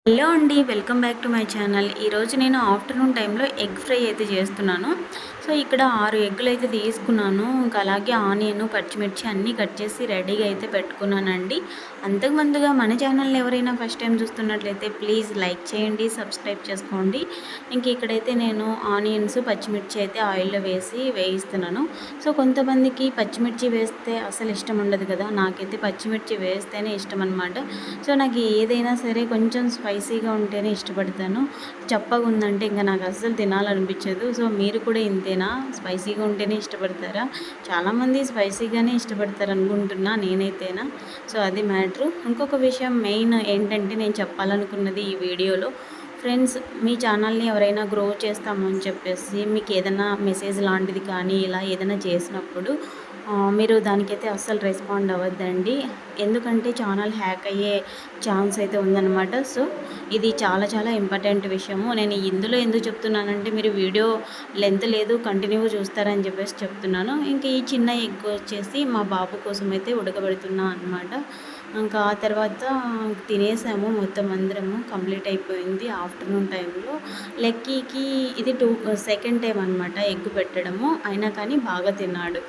Hello అండి, welcome back to my channel. ఈరోజు నేను ఆఫ్టర్నూన్ టైంలో ఎగ్ ఫ్రై అయితే చేస్తున్నాను. సో ఇక్కడ 6 ఎగ్గులు అయితే తీసుకున్నాను. ఇంకా అలాగే ఆనియన్, పచ్చిమిర్చి అన్నీ కట్ చేసి రెడీగా అయితే పెట్టుకున్నానండి. అంతకుముందుగా మన ఛానల్ని ఎవరైనా ఫస్ట్ టైం చూస్తున్నట్లయితే ప్లీజ్ లైక్ చేయండి, సబ్స్క్రైబ్ చేసుకోండి. ఇంక ఇక్కడైతే నేను ఆనియన్స్, పచ్చిమిర్చి అయితే ఆయిల్లో వేసి వేయిస్తున్నాను. సో కొంతమందికి పచ్చిమిర్చి వేస్తే అసలు ఇష్టం ఉండదు కదా, నాకైతే పచ్చిమిర్చి వేస్తేనే ఇష్టం అనమాట. సో నాకు ఏదైనా సరే కొంచెం స్పైసీగా ఉంటేనే ఇష్టపడతాను. చప్పగా ఉందంటే ఇంకా నాకు అస్సలు తినాలనిపించదు. సో మీరు కూడా ఇంతేనా, స్పైసీగా ఉంటేనే ఇష్టపడతారా? చాలామంది స్పైసీగానే ఇష్టపడతారు అనుకుంటున్నా నేనైతేనా. సో అది మ్యాటరు. ఇంకొక విషయం మెయిన్ ఏంటంటే నేను చెప్పాలనుకున్నది ఈ వీడియోలో, ఫ్రెండ్స్, మీ ఛానల్ని ఎవరైనా గ్రో చేస్తామని చెప్పేసి మీకు ఏదైనా మెసేజ్ లాంటిది కానీ ఇలా ఏదైనా చేసినప్పుడు మీరు దానికైతే అస్సలు రెస్పాండ్ అవ్వద్దండి. ఎందుకంటే ఛానల్ హ్యాక్ అయ్యే ఛాన్స్ అయితే ఉందన్నమాట. సో ఇది చాలా చాలా ఇంపార్టెంట్ విషయము. నేను ఇందులో ఎందుకు చెప్తున్నానంటే మీరు వీడియో లెంత్ లేదు, కంటిన్యూగా చూస్తారని చెప్పేసి చెప్తున్నాను. ఇంక ఈ చిన్న ఎగ్ వచ్చేసి మా బాబు కోసం అయితే ఉడకబెడుతున్నా అనమాట. ఇంకా ఆ తర్వాత తినేసాము, మొత్తం అందరము కంప్లీట్ అయిపోయింది ఆఫ్టర్నూన్ టైంలో. లక్కీకి ఇది సెకండ్ టైం అనమాట ఎగ్ పెట్టడము, అయినా కానీ బాగా తిన్నాడు.